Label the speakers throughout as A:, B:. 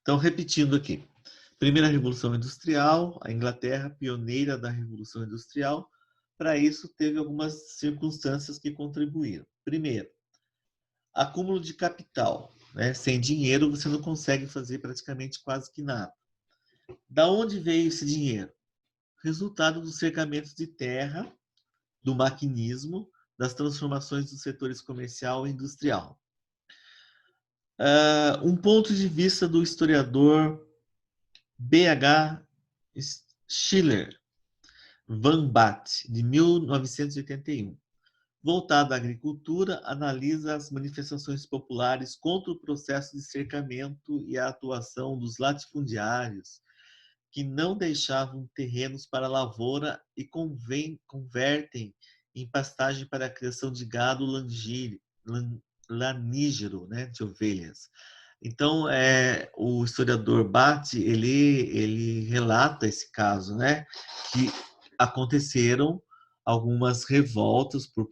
A: Então, repetindo aqui. Primeira Revolução Industrial, a Inglaterra, pioneira da Revolução Industrial. Para isso, teve algumas circunstâncias que contribuíram. Primeiro, acúmulo de capital. Né? Sem dinheiro, você não consegue fazer praticamente quase que nada. Da onde veio esse dinheiro? Resultado dos cercamentos de terra, do maquinismo, das transformações dos setores comercial e industrial. Um ponto de vista do historiador B.H. Schiller, Van Baat, de 1981. Voltado à agricultura, analisa as manifestações populares contra o processo de cercamento e a atuação dos latifundiários, que não deixavam terrenos para lavoura e convertem em pastagem para a criação de gado lanígero, né, de ovelhas. Então, o historiador Baat, ele relata esse caso, né, que aconteceram algumas revoltas por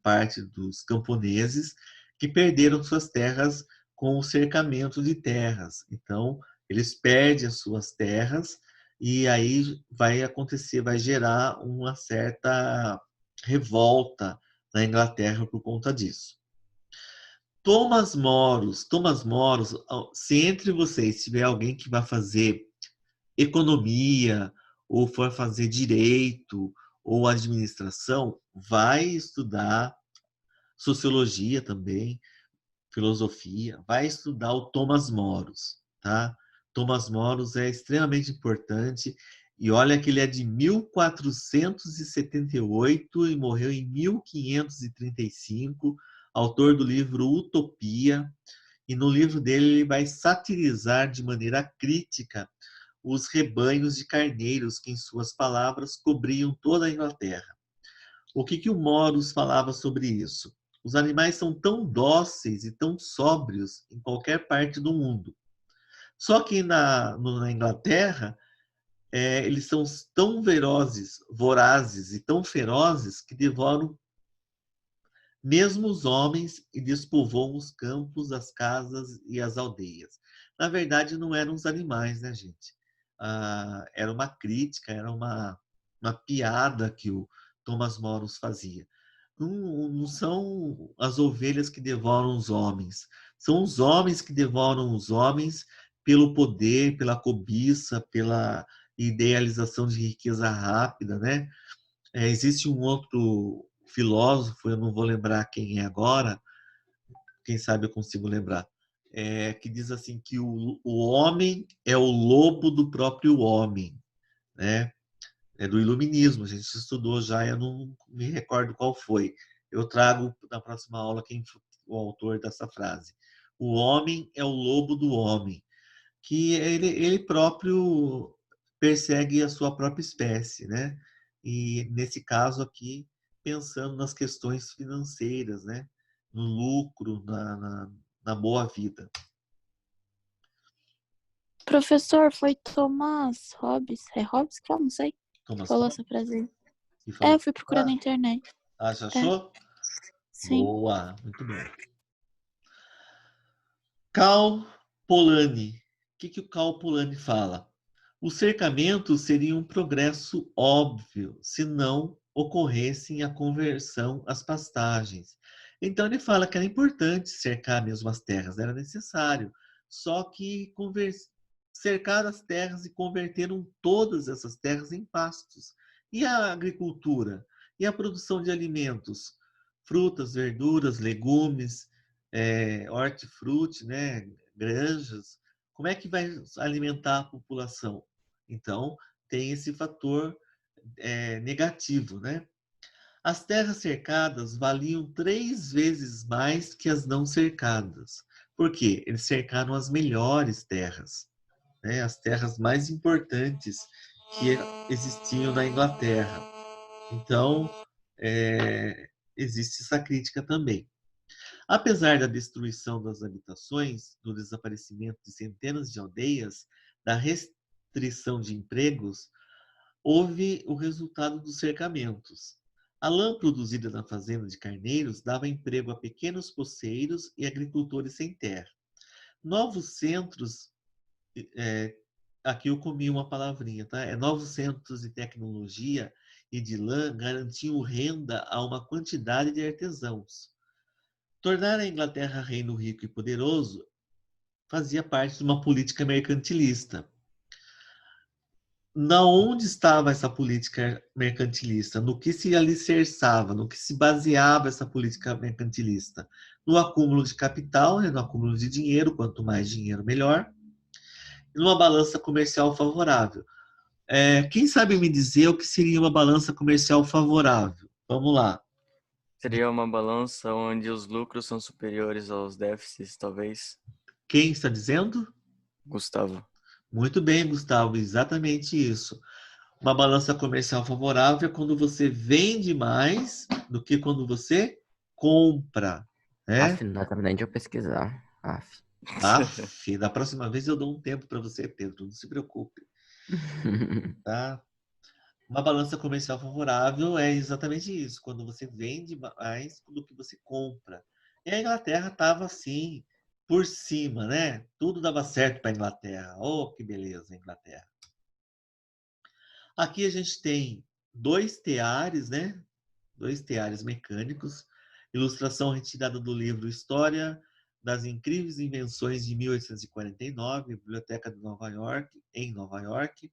A: parte dos camponeses que perderam suas terras com o cercamento de terras. Então, eles perdem as suas terras e aí vai acontecer, vai gerar uma certa revolta na Inglaterra por conta disso. Thomas Moros, se entre vocês tiver alguém que vai fazer economia, ou for fazer direito, ou administração, vai estudar sociologia também, filosofia, vai estudar o Thomas Moros, tá? Thomas Moros é extremamente importante e olha que ele é de 1478 e morreu em 1535, autor do livro Utopia, e no livro dele ele vai satirizar de maneira crítica os rebanhos de carneiros que, em suas palavras, cobriam toda a Inglaterra. O que o Moros falava sobre isso? Os animais são tão dóceis e tão sóbrios em qualquer parte do mundo. Só que na Inglaterra, eles são tão vorazes e tão ferozes que devoram mesmo os homens e despovoam os campos, as casas e as aldeias. Na verdade, não eram os animais, né, gente? Era uma crítica, era uma piada que o Thomas Moros fazia. Não são as ovelhas que devoram os homens, são os homens que devoram os homens pelo poder, pela cobiça, pela idealização de riqueza rápida, né? Existe um outro filósofo, eu não vou lembrar quem é agora, quem sabe eu consigo lembrar, que diz assim que o homem é o lobo do próprio homem, né? É do iluminismo, a gente estudou já, eu não me recordo qual foi. Eu trago na próxima aula quem foi o autor dessa frase. O homem é o lobo do homem, que ele próprio persegue a sua própria espécie, né? E nesse caso aqui, pensando nas questões financeiras, né? No lucro, na boa vida.
B: Professor, foi Thomas Hobbes. É Hobbes que fala? Não sei.
A: Thomas
B: Falou
A: Hobbes?
B: essa frase aí.
A: Que falou.
B: Eu fui procurar na internet.
A: Já
B: É,
A: achou?
B: sim.
A: Boa, muito bom. Cal Polanyi. O que o Cal Polanyi fala? O cercamento seria um progresso óbvio se não ocorressem a conversão às pastagens. Então ele fala que era importante cercar mesmo as terras, era necessário. Só que cercaram as terras e converteram todas essas terras em pastos. E a agricultura? E a produção de alimentos? Frutas, verduras, legumes, hortifruti, né? Granjas. Como é que vai alimentar a população? Então, tem esse fator negativo, né? As terras cercadas valiam 3 vezes mais que as não cercadas. Por quê? Eles cercaram as melhores terras, né? As terras mais importantes que existiam na Inglaterra. Então, existe essa crítica também. Apesar da destruição das habitações, do desaparecimento de centenas de aldeias, da restrição de empregos, houve o resultado dos cercamentos. A lã produzida na fazenda de carneiros dava emprego a pequenos poceiros e agricultores sem terra. Novos centros, aqui eu comi uma palavrinha, tá? Novos centros de tecnologia e de lã garantiam renda a uma quantidade de artesãos. Tornar a Inglaterra reino rico e poderoso fazia parte de uma política mercantilista. Na onde estava essa política mercantilista? No que se alicerçava, no que se baseava essa política mercantilista? No acúmulo de capital, no acúmulo de dinheiro, quanto mais dinheiro, melhor, e numa balança comercial favorável. Quem sabe me dizer o que seria uma balança comercial favorável? Vamos lá.
C: Seria uma balança onde os lucros são superiores aos déficits, talvez.
A: Quem está dizendo?
C: Gustavo.
A: Muito bem, Gustavo, exatamente isso. Uma balança comercial favorável é quando você vende mais do que quando você compra, né?
D: Não dá tempo nem de eu pesquisar.
A: Da próxima vez eu dou um tempo para você, Pedro, não se preocupe, tá? Uma balança comercial favorável é exatamente isso, quando você vende mais do que você compra. E a Inglaterra estava assim, por cima, né? Tudo dava certo para a Inglaterra. Oh, que beleza, Inglaterra. Aqui a gente tem 2 teares, né? 2 teares mecânicos, ilustração retirada do livro História das Incríveis Invenções de 1849, Biblioteca de Nova York, em Nova York.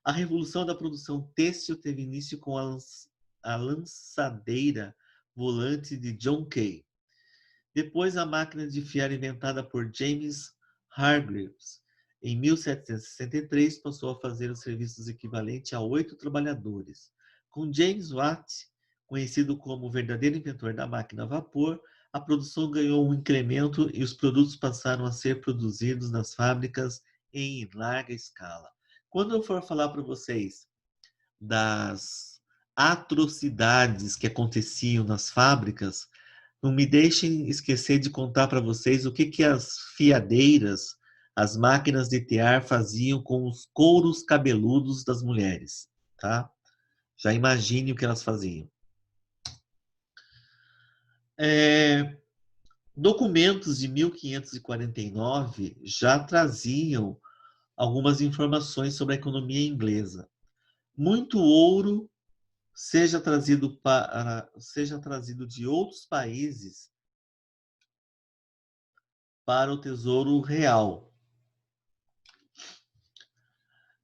A: A revolução da produção têxtil teve início com a lançadeira volante de John Kay. Depois, a máquina de fiar inventada por James Hargreaves, em 1763, passou a fazer os serviços equivalentes a 8 trabalhadores. Com James Watt, conhecido como o verdadeiro inventor da máquina a vapor, a produção ganhou um incremento e os produtos passaram a ser produzidos nas fábricas em larga escala. Quando eu for falar para vocês das atrocidades que aconteciam nas fábricas, não me deixem esquecer de contar para vocês o que as fiadeiras, as máquinas de tear faziam com os couros cabeludos das mulheres, tá? Já imagine o que elas faziam. Documentos de 1549 já traziam algumas informações sobre a economia inglesa. Muito ouro seja trazido de outros países para o tesouro real.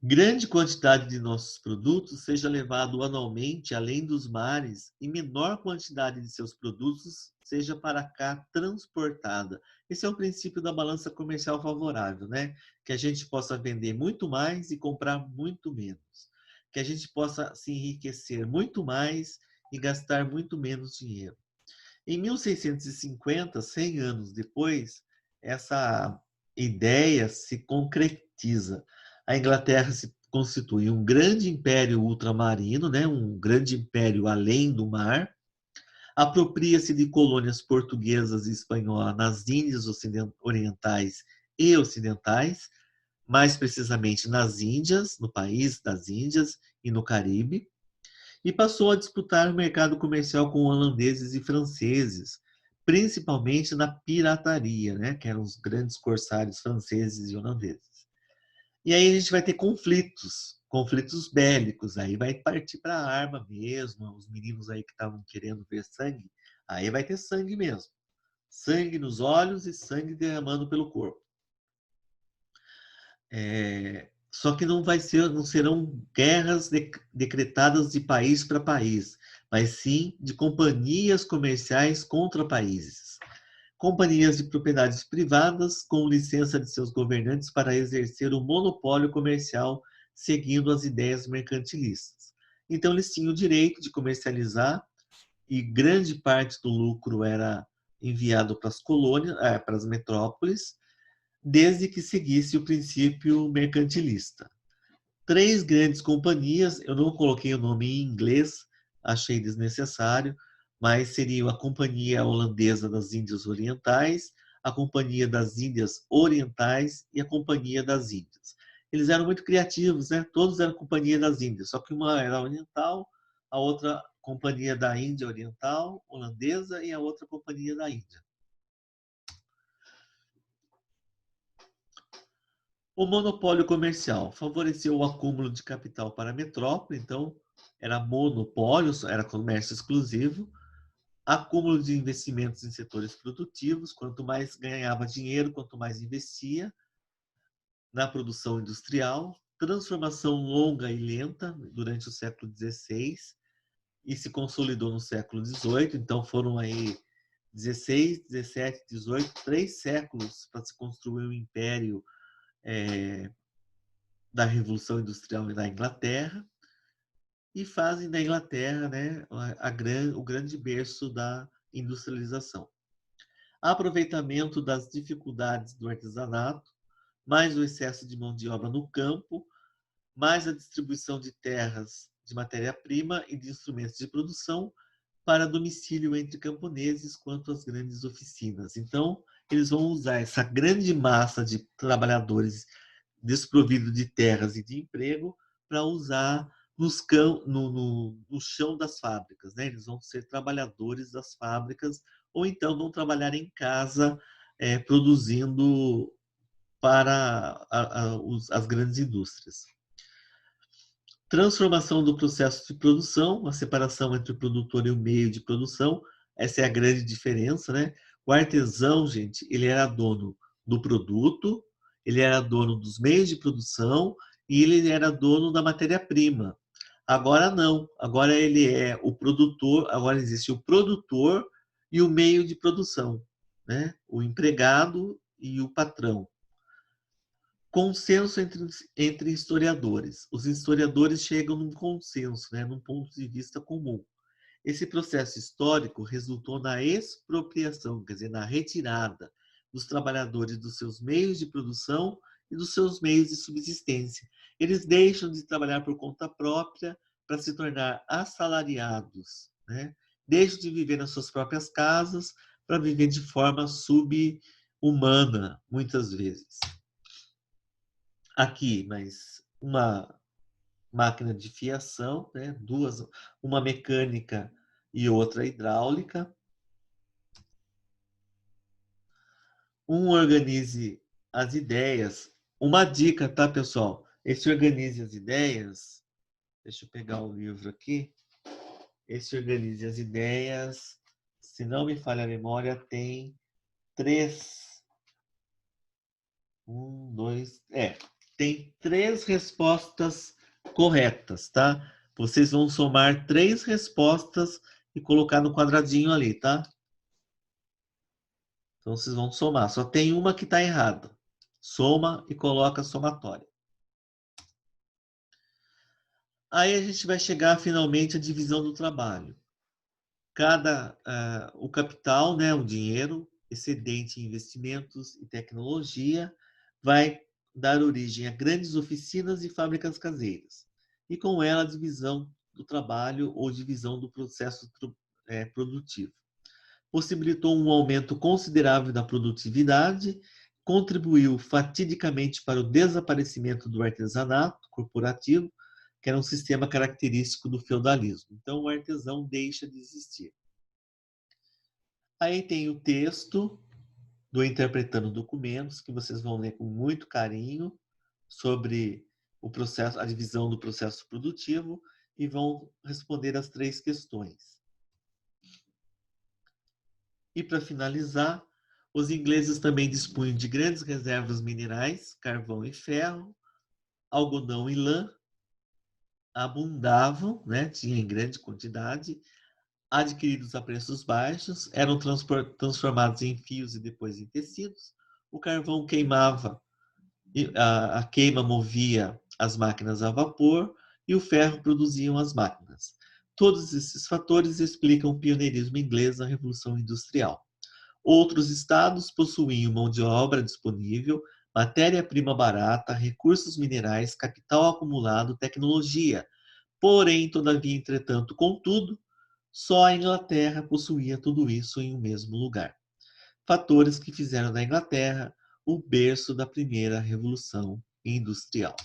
A: Grande quantidade de nossos produtos seja levado anualmente além dos mares e menor quantidade de seus produtos seja para cá transportada. Esse é o princípio da balança comercial favorável, né? Que a gente possa vender muito mais e comprar muito menos. Que a gente possa se enriquecer muito mais e gastar muito menos dinheiro. Em 1650, 100 anos depois, essa ideia se concretiza. A Inglaterra se constitui um grande império ultramarino, né, um grande império além do mar, apropria-se de colônias portuguesas e espanholas nas Índias orientais e ocidentais, mais precisamente nas Índias, no país das Índias e no Caribe, e passou a disputar o mercado comercial com holandeses e franceses, principalmente na pirataria, né, que eram os grandes corsários franceses e holandeses. E aí a gente vai ter conflitos bélicos, aí vai partir para a arma mesmo, os meninos aí que estavam querendo ver sangue, aí vai ter sangue mesmo. Sangue nos olhos e sangue derramando pelo corpo. Só que não serão guerras decretadas de país para país, mas sim de companhias comerciais contra países. Companhias de propriedades privadas com licença de seus governantes para exercer o monopólio comercial seguindo as ideias mercantilistas. Então eles tinham o direito de comercializar e grande parte do lucro era enviado para as colônias, para as metrópoles, desde que seguisse o princípio mercantilista. 3 grandes companhias, eu não coloquei o nome em inglês, achei desnecessário, mas seriam a Companhia Holandesa das Índias Orientais, a Companhia das Índias Orientais e a Companhia das Índias. Eles eram muito criativos, né? Todos eram Companhia das Índias, só que uma era oriental, a outra Companhia da Índia Oriental, holandesa, e a outra Companhia da Índia. O monopólio comercial favoreceu o acúmulo de capital para a metrópole, então era monopólio, era comércio exclusivo, acúmulo de investimentos em setores produtivos, quanto mais ganhava dinheiro, quanto mais investia na produção industrial, transformação longa e lenta durante o século XVI e se consolidou no século XVIII, então foram aí 16, 17, 18, 3 séculos para se construir um império da Revolução Industrial na Inglaterra, e fazem da Inglaterra, né, o grande berço da industrialização. Aproveitamento das dificuldades do artesanato, mais o excesso de mão de obra no campo, mais a distribuição de terras, de matéria-prima e de instrumentos de produção para domicílio entre camponeses quanto às grandes oficinas. Então, eles vão usar essa grande massa de trabalhadores desprovidos de terras e de emprego para usar no chão das fábricas, né? Eles vão ser trabalhadores das fábricas ou então vão trabalhar em casa produzindo para as grandes indústrias. Transformação do processo de produção, a separação entre o produtor e o meio de produção, essa é a grande diferença, né? O artesão, gente, ele era dono do produto, ele era dono dos meios de produção e ele era dono da matéria-prima. Agora não, agora ele é o produtor, agora existe o produtor e o meio de produção, né? O empregado e o patrão. Consenso entre historiadores. Os historiadores chegam num consenso, né, num ponto de vista comum. Esse processo histórico resultou na expropriação, quer dizer, na retirada dos trabalhadores dos seus meios de produção e dos seus meios de subsistência. Eles deixam de trabalhar por conta própria para se tornar assalariados, né? Deixam de viver nas suas próprias casas para viver de forma subhumana, muitas vezes. Aqui, mas uma máquina de fiação, né? Duas, uma mecânica e outra hidráulica. Organize as ideias. Uma dica, tá, pessoal? Esse Organize as Ideias, deixa eu pegar o livro aqui. Esse Organize as Ideias, se não me falha a memória, tem 3. Tem 3 respostas corretas, tá? Vocês vão somar 3 respostas e colocar no quadradinho ali, tá? Então, vocês vão somar. Só tem uma que está errada. Soma e coloca a somatória. Aí a gente vai chegar finalmente à divisão do trabalho. O capital, né, o dinheiro, excedente em investimentos e tecnologia, vai dar origem a grandes oficinas e fábricas caseiras. E com ela a divisão do trabalho ou divisão do processo produtivo. Possibilitou um aumento considerável da produtividade, contribuiu fatidicamente para o desaparecimento do artesanato corporativo, que era um sistema característico do feudalismo. Então, o artesão deixa de existir. Aí tem o texto do Interpretando Documentos, que vocês vão ler com muito carinho, sobre o processo, a divisão do processo produtivo, e vão responder as 3 questões. E para finalizar, os ingleses também dispunham de grandes reservas minerais, carvão e ferro, algodão e lã, abundavam, né, tinha em grande quantidade, adquiridos a preços baixos, eram transformados em fios e depois em tecidos. O carvão queimava, a queima movia as máquinas a vapor e o ferro produziam as máquinas. Todos esses fatores explicam o pioneirismo inglês na Revolução Industrial. Outros estados possuíam mão de obra disponível, matéria-prima barata, recursos minerais, capital acumulado, tecnologia. Porém, todavia, entretanto, contudo, só a Inglaterra possuía tudo isso em um mesmo lugar. Fatores que fizeram da Inglaterra o berço da primeira revolução industrial.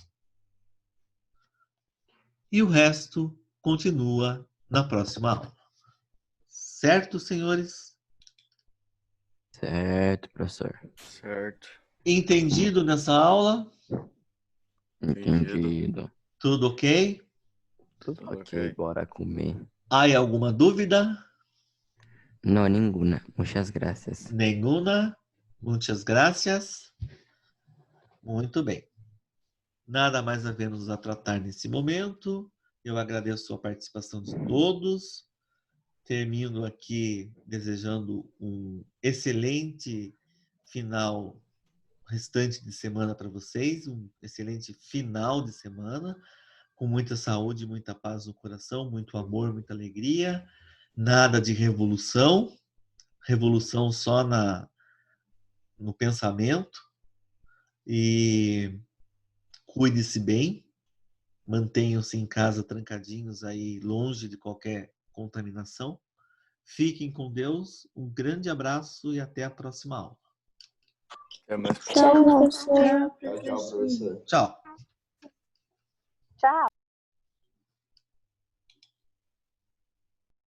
A: E o resto continua na próxima aula. Certo, senhores?
D: Certo, professor.
C: Certo.
A: Entendido nessa aula?
D: Entendido.
A: Tudo ok?
D: Tudo
C: Tudo
D: ok,
C: ok.
D: bora comer.
A: Há alguma dúvida?
D: Não, nenhuma. Muitas graças.
A: Nenhuma? Muitas graças. Muito bem. Nada mais havemos a tratar nesse momento. Eu agradeço a participação de todos. Termino aqui desejando um excelente final restante de semana para vocês, um excelente final de semana, com muita saúde, muita paz no coração, muito amor, muita alegria, nada de revolução, revolução só no pensamento, e cuide-se bem, mantenham-se em casa trancadinhos aí, longe de qualquer contaminação. Fiquem com Deus, um grande abraço e até a próxima aula.
C: Até mais.
B: Tchau, professor.
E: Tchau, professor.
A: Tchau.
F: Tchau.